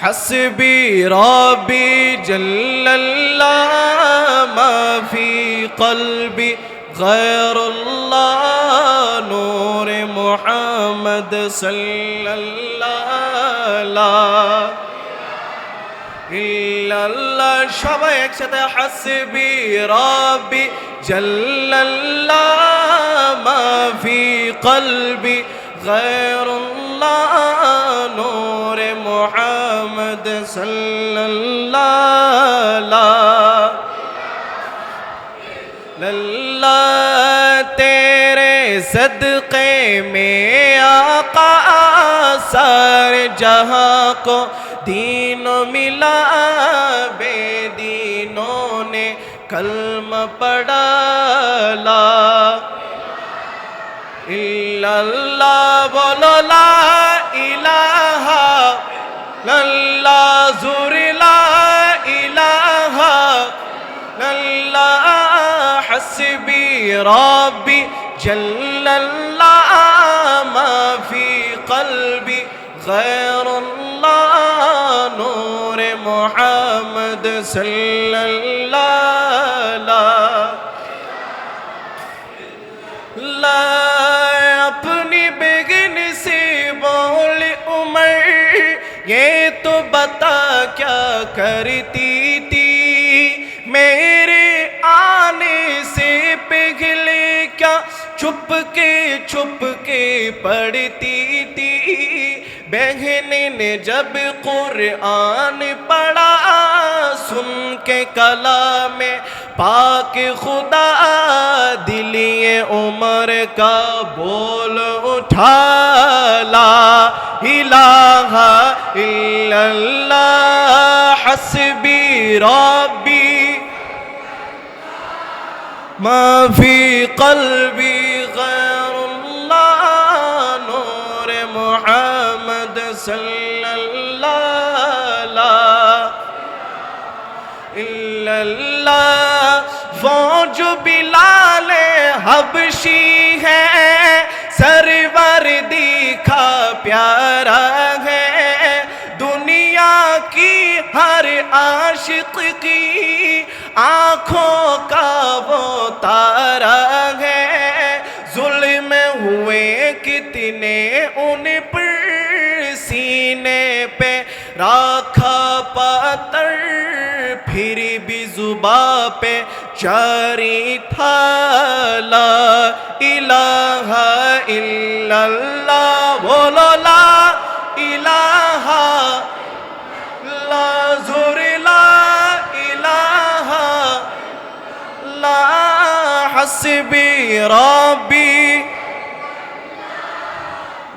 हस्बी रब्बी जल्लल्लाह मा फी क़ल्बी गैरुल्लाह नूर मुहम्मद सल्लल्लाहु ইল্লাল্লাহ সবাই একসাথে হাসবি রাব্বি জাল্লাল্লাহ মা ফি কলবি গায়রুল্লাহ নূরে মুহাম্মদ সাল্লাল্লাহু अल्लाह तेरे सदक़े में आका सारे जहां को दीन मिला बेदीनों ने कलमा पढ़ा ला इल्लल्लाह बोलो ला इलाहा लल्ला ज़ुर ला इलाहा लल्ला हस्बी रब्बी जल्लल्लाह मा फी क़ल्बी गैरुल्लाह नूर मुहम्मद सल्लल्लाहु अपनी बेगिन से बोल उमर ये तो बता क्या करती थी मेरे आने से पिघले क्या छुप के पढ़ती थी बहन ने जब कुरान पढ़ा सुन के कलाम पाक खुदा दिलिए उमर का बोल उठा ला इलाहा इल्लल्लाह हस्बी रब्बी मा फी क़ल्बी गैरुल्लाह नूर मुहम्मद सल्लल्लाहु इल्लल्लाह वो जो बिलाल हबशी है सरवर दिखा प्यारा है दुनिया की हर आशिक की आँखों का वो तारा है जुल्म हुए कितने उन पर सीने पे राखा पातर फिर भी जुबा पे जारी था ला इलाहा इल्लल्लाह बोलो ला इलाहा ला ज़ुर ला इलाहा ला हस्बी रब्बी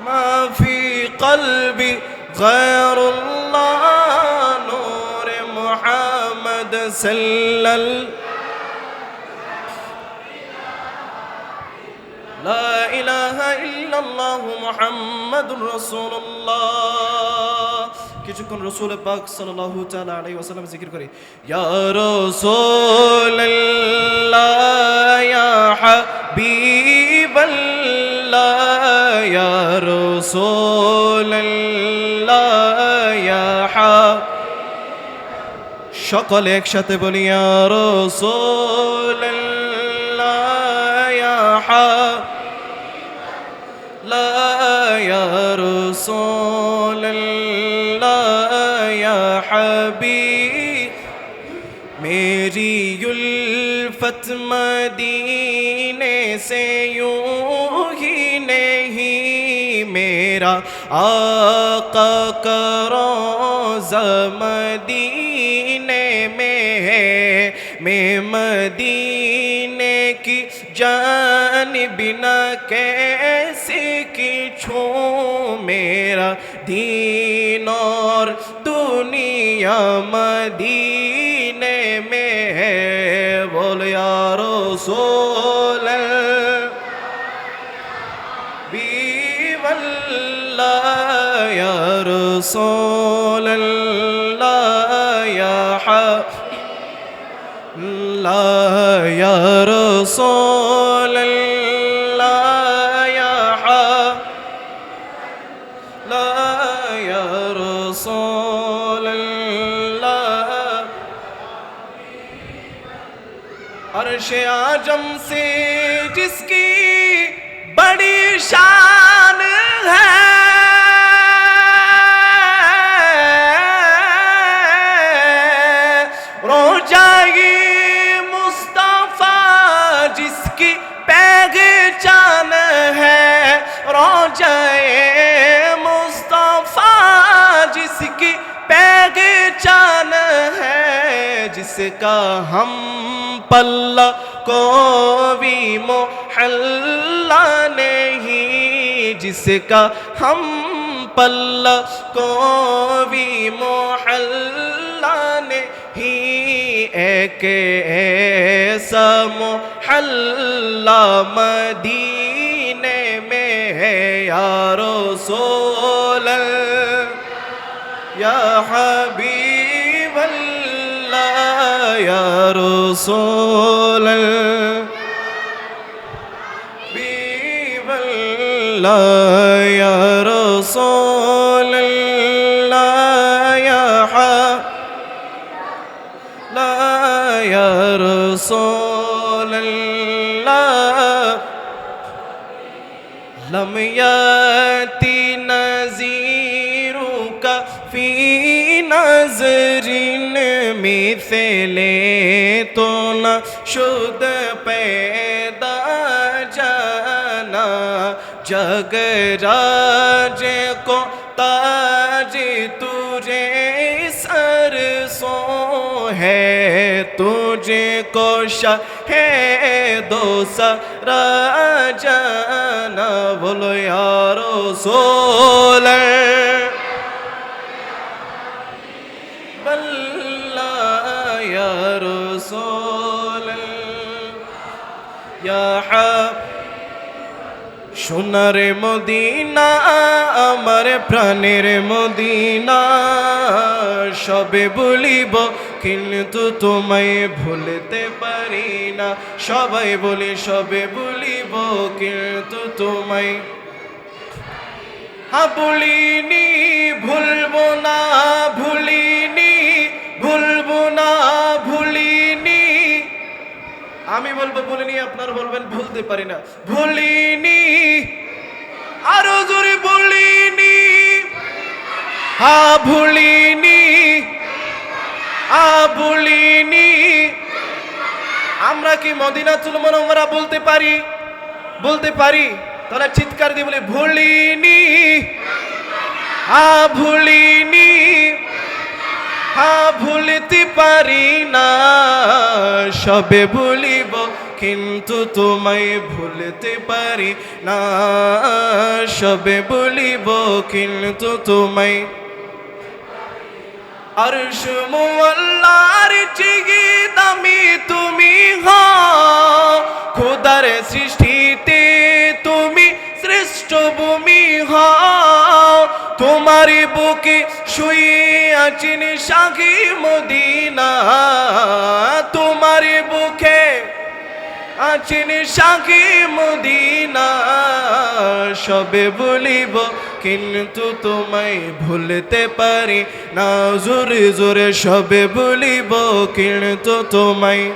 मा फी क़ल्बी गैरुल्लाह नूर मुहम्मद सल्लल्लाहु ला इलाहा इल्लल्लाह मुहम्मदुर রাসূলুল্লাহ কিছুক্ষণ রাসূল পাক সাল্লাল্লাহু তাআলা আলাইহি ওয়াসাল্লাম জিকির করি ইয়া রাসূলুল্লাহ ইয়া হাবিবাল্লাহ ইয়া রাসূলুল্লাহ ইয়া সকলে একসাথে বলি ইয়া রাসূলুল্লাহ ইয়া لا يا رسول الله يا حبيب मेरी उल्फत मदीने से यूं ही नहीं मेरा आका का रोज़ा मदीने में है मैं मदीने की जान बिना कैसे की छूं मेरा दीन और दुनिया मदीने में है बोल या रसूल बीवल्लाह या रसूल या या रसूल या रसूल रसूलल्लाह अर्शे आजम से जिसकी बड़ी शान है रोजाई मुस्तफा जिसकी पहचान है रोजाए मुस्तफा जिसकी पहचान है जिसका हम पल्ला को भी मोहल्ला नहीं जिसका हम पल्ला को भी मोहल्ला नहीं एक ऐसा मोहल्ला मदीने में है या रसूल या हबीब अल्लाह या रसूल हबीब अल्लाह या रसूल या या रसूल लम याति नज़ीरुका फी नज़रिन मिथले तो न शुद पैदा जाना जग राज को ताज तुझे सरसों है तुझे को है दो सारा जाना बोलो या रसूल अल्लाह या रसूल या সোনার মদিনা আমার প্রাণের মদিনা সবে বলিব কিন্তু তোমায় ভুলতে পারি না সবাই বলি সবে বলিব কিন্তু তোমায় বলিনি ভুলবো না ভুলিনি ভুলবো না ভুলিনি আমি বলবো ভুলিনি আপনারা বলবেন ভুলতে পারি না ভুলিনি আরো জোরে বলিনি ভুলিনি ভুলিনি আমরা কি মদিনাতুল মুনাওয়ারা বলতে পারি তাহলে চিৎকার দিয়ে বলি ভুলিনি ভুলিনি ভুলতে পারি না সবে ভুলিব কিন্তু তোমায় ভুলতে পারি না সবে ভুলিব কিন্তু তোমায় আরশ মুআল্লার চেয়ে দামি তুমি হও খোদার সৃষ্টিতে তুমি শ্রেষ্ঠ ভূমি হও তোমার বুকে শুয়ে আছেন শাহে মদিনা তোমার বুকে আছেন শাহে মদিনা সবে বলিব কিন্তু তোমায় ভুলতে পারি না জোরে জোরে সবে বলিব কিন্তু তোমায়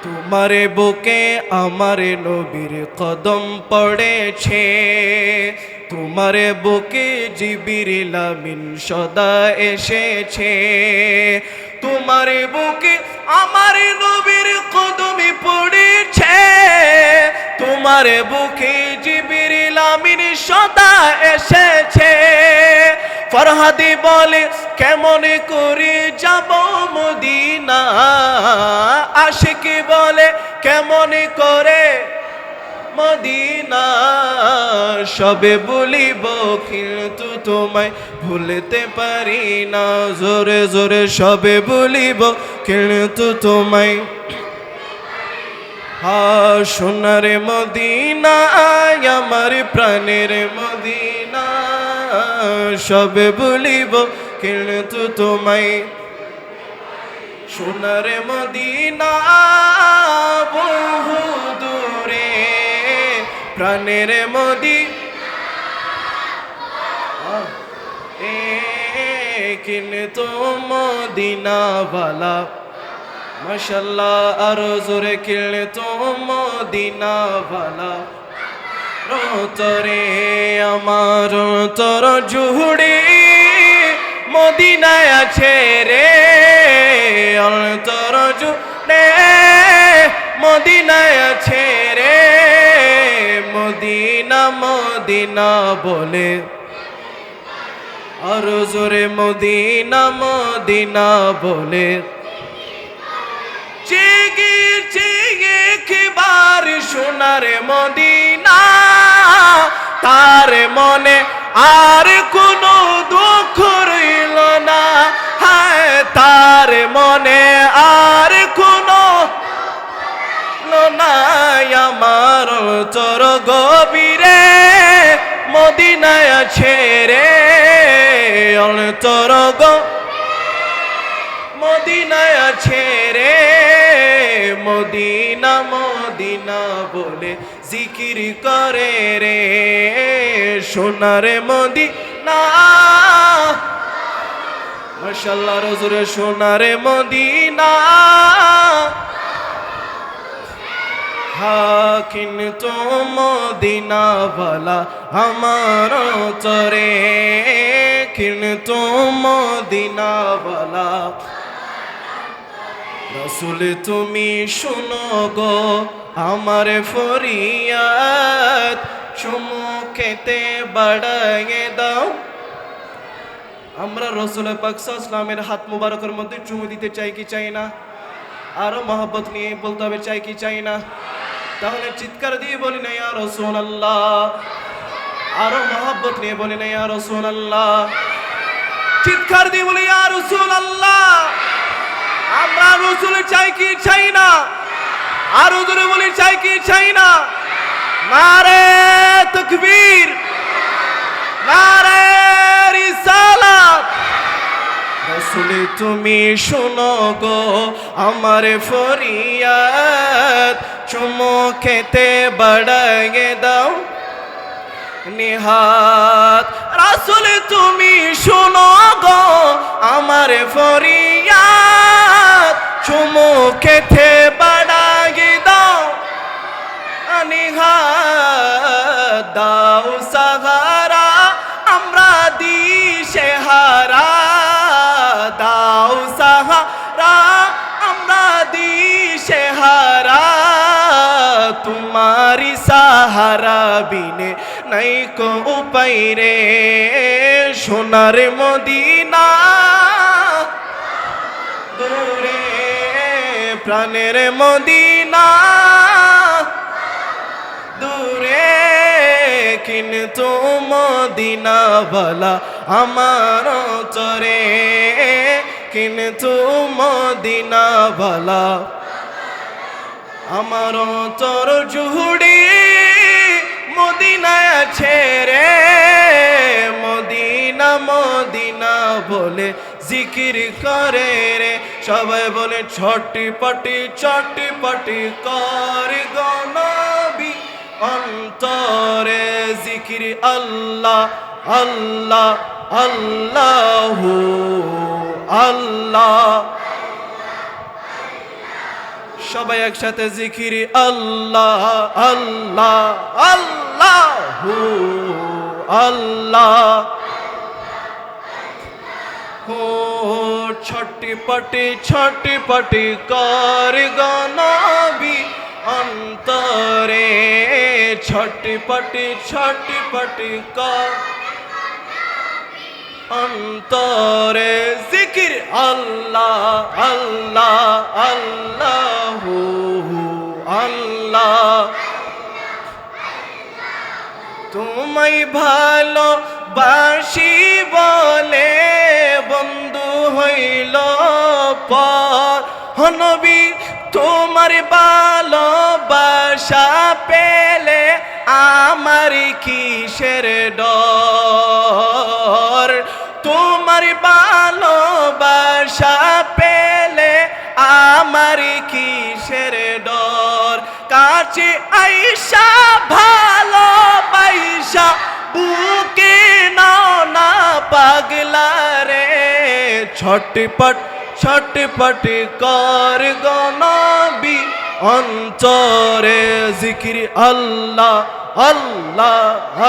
তোমারে বুকে আমার নবীর কদম পড়েছে তোমারে বুকে জিবরিল আমিন সদা এসেছে তোমারে বুকে আমার নবীর কদমে পড়েছে তোমারে বুকে জিবরিল আমিন সদা এসেছে ফরহাদি বলে কেমন করে যাব মদিনা আশিকি বলে কেমন করে মদিনা সবে বলিব কিন্তু তোমায় ভুলতে পারি না জোরে জোরে সবে বলিব কিন্তু তোমায় সোনার মদিনা আমার প্রাণের মদিনা সবে বলিব কিন্তু তোমায় সোনার মদিনা বহু দূরে প্রাণের মদিনা কিন্তু মদিনা वाला মাশাআল্লাহ আরো জোরে কিন্তু মদিনা वाला তরে আমার তোর জুড়ি মদিনায় আছে রে অন্তর জুড়ে মদিনায় আছে রে মদিনা মদিনা বলে আর জোরে মদিনা মদিনা বলে চিগি চিগি কিবার সোনার মদিনা তার মনে আর কোনো দুঃখ রইল না হায় তার মনে আর কোনো নাই আমার তোর গভীরে মদিনায় আছে রে তোর মদিনায় আছে রে মদিনা মদিনা বলে জিকির করে রে সোনার মদিনা মাশাআল্লাহ রজুরে সোনার মদিনা কিন্তু মদিনা वाला আমার তরে কিন্তু মদিনা वाला রাসূল তুমি শুনো গো আমার ফরিয়াদ চুমুকেতে বাড়ায়ে দাও আমরা রাসূল পাক সাল্লাল্লাহু আলাইহি ওয়াসাল্লামের হাত মুবারকের মধ্যে চুমু দিতে চাই কি চাই না আরো মহব্বত নিয়ে বলতে হবে চাই কি চাই না তাহলে চিৎকার দিয়ে বলি না ইয়া রাসূলুল্লাহ আরো মহব্বত নিয়ে বলি না ইয়া রাসূলুল্লাহ চিৎকার দিয়ে বলি ইয়া রাসূলুল্লাহ আমরা রাসূল চাই কি চাই না আরো জোরে বলি চাই কি চাই না নারে তাকবীর নারে রিসালাত রাসূল তুমি শোনো গো আমার ফরিয়াদ চুমুকেতে বাড়ায়ে দাও নিহাত রাসূল তুমি শোনো গো আমার ফরিয়াদ চুমুকেতে বাড়ায়ে দাও নিহাত দাও সাহারা আমরা দিশে হারা দাও সাহারা আমরা দিশে হারা তোমারি সাহারা বিনে নাই কো উপায় রে সোনার মদিনা দূরে প্রাণের মদিনা দূরে কিন্তু মদিনা वाला আমার তরে কিন্তু মদিনা वाला আমার তোর জুড়ি মদিনায় আছে রে মদিনা মদিনা বলে জিকির করে রে সবাই বলে ছটপটি কর গো নবী অন্তরে জিকির আল্লাহ আল্লাহ আল্লাহু আল্লাহ সবাই একসাথে জিকির আল্লাহ আল্লাহ আল্লাহু আল্লাহ হো ছটপটি কর গো নবী অন্তরে ছটপটি কর অন্তরে জিকির আল্লাহ আল্লাহ আল্লাহু আল্লাহ তোমায় ভালোবাসি বলে বন্ধু হইল পর নবী তোমার ভালোবাসা পেলে আমার কিসের ডর তোমার ভালোবাসা পেলে আমার কিসের ডর কাছে আইসা ভালোবাসা বুকে নাও না পাগলা রে ছটপট ছটপট কর গো নবী অন্তরে জিকির আল্লাহ আল্লাহ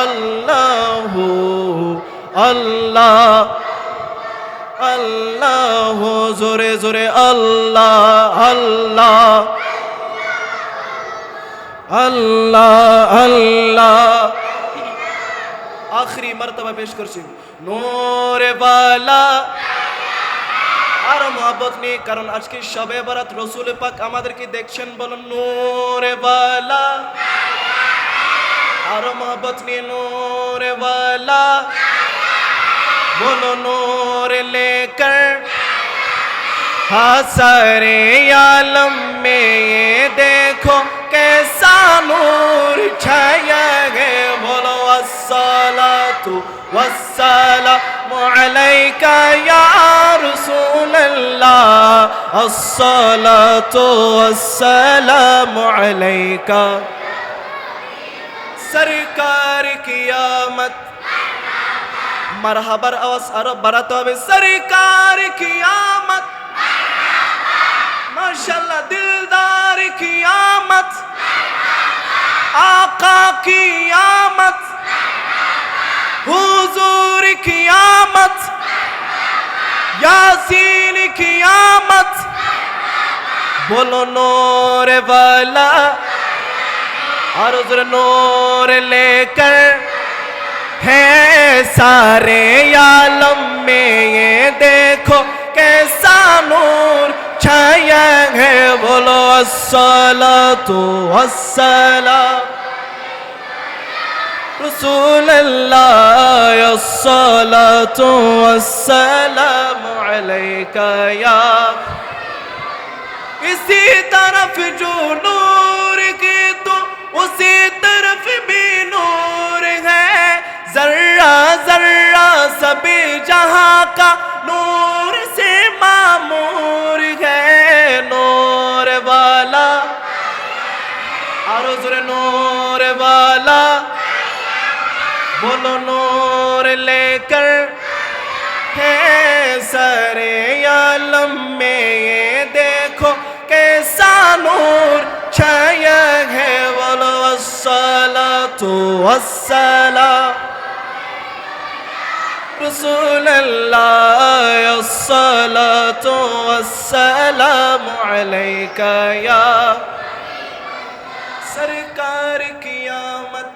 আল্লাহ আল্লাহ আল্লাহ জোরে জোরে আল্লাহ আল্লাহ আল্লাহ আল্লাহ আখরি মর্তবা পেশ করছি নূরে ওয়ালা আর মহব্বত নিয়ে, কারণ আজকে শবে বরাত, রসুল পাক আমাদেরকে দেখছেন, বলুন নূরে ওয়ালা আর মহব্বত নিয়ে নূরে ওয়ালা बोलो नूर लेकर हाँ सारे आलम में ये देखो कैसा नूर छाया है। बोलो अस्सलातु वस्सलामु अलैका या रसूल अल्लाह अस्सलातु वस्सलामु अलैका। सरकार कियामत मरहबर आवाज आरो बाराते होबे सरकार कियामत माशाल्लाह दिलदार कियामत आका कियामत हुजूर कियामत यासीन कियामत बोलो नूर वाला और उधर नूर लेकर है सारे आलम में ये देखो कैसा नूर छाया है। बोलो अस्सलातु वस्सलाम रसूल अल्लाह अस्सलातु वस्सलाम अलैका या। इसी तरफ जो नूर की तो उसी तरफ भी नूर है। जर्रा जर्रा सभी जहां का नूर से मामूर है। नूर वाला और उजरे नूर वाला बोलो नूर लेकर है सारे आलम में ये देखो कैसा नूर छाया है। बोलो अस्सलातु वस्सलाम रसूल अल्लाह अस्सलातु वस्सलामु अलैका या। सरकार कियामत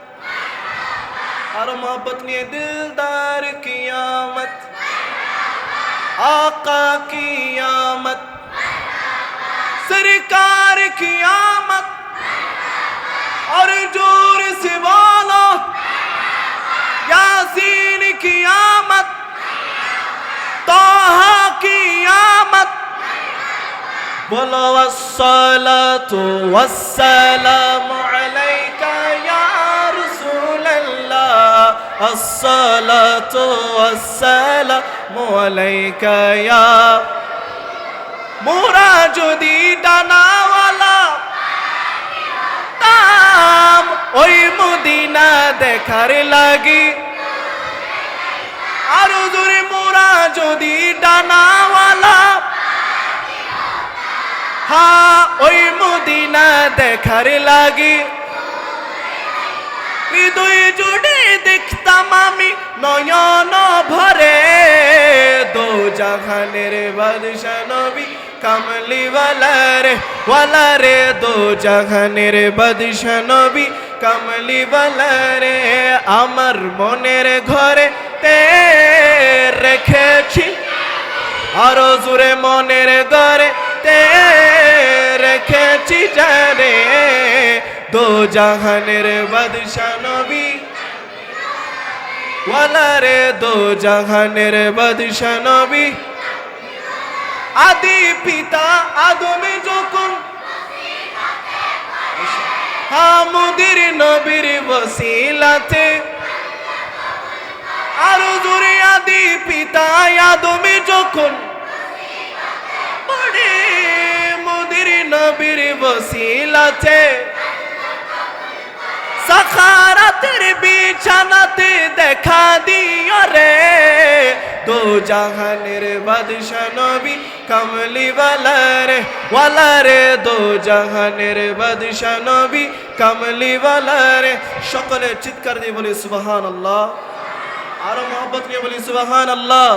और मोहब्बत निये दिलदार कियामत आका कियामत सरकार कियामत और जोर से बोलो यासीन कियामत ताहा कियामत बोलो अस्सलातु वस्सलामु अलैका या रसूल अल्लाह अस्सलातु वस्सलामु अलैका या। मोरा যদি ডানাওয়ালা তাম ওই মদিনা দেখার লাগি আর জোরে মোরা যদি ডানাওয়ালা হ্যাঁ ওই মদিনা দেখার লাগি হৃদয় জুড়ে দেখতাম আমি নয়ন ভরে দো জাহানের বাদশা নবী কামলি ওয়ালা রে দো জাহানের বাদশা নবী কামলি ওয়ালা রে আমার মনের ঘরে তে রেখেছি আরো জোরে মনের ঘরে তে রেখেছি জানে দো জাহানের বাদশা নবী ওয়ালা রে দো জাহানের বাদশা নবী। আদি পিতা আদমে যখন হামুদের নবীর ওসিলাতে আরো জোরে আদি পিতা আদমে যখন পড়ে মুদের নবীর ওসিলাতে সাখারাতের বিছানাতে দেখা দিও রে দো জাহানের বাদশা নবী কামলি ওয়ালা রে দো জাহানের বাদশা নবী কামলি ওয়ালা রে। সকলে চিৎকার দিয়ে বলি সুবহানাল্লাহ, আরো মহব্বত নিয়ে বলি সুবহানাল্লাহ।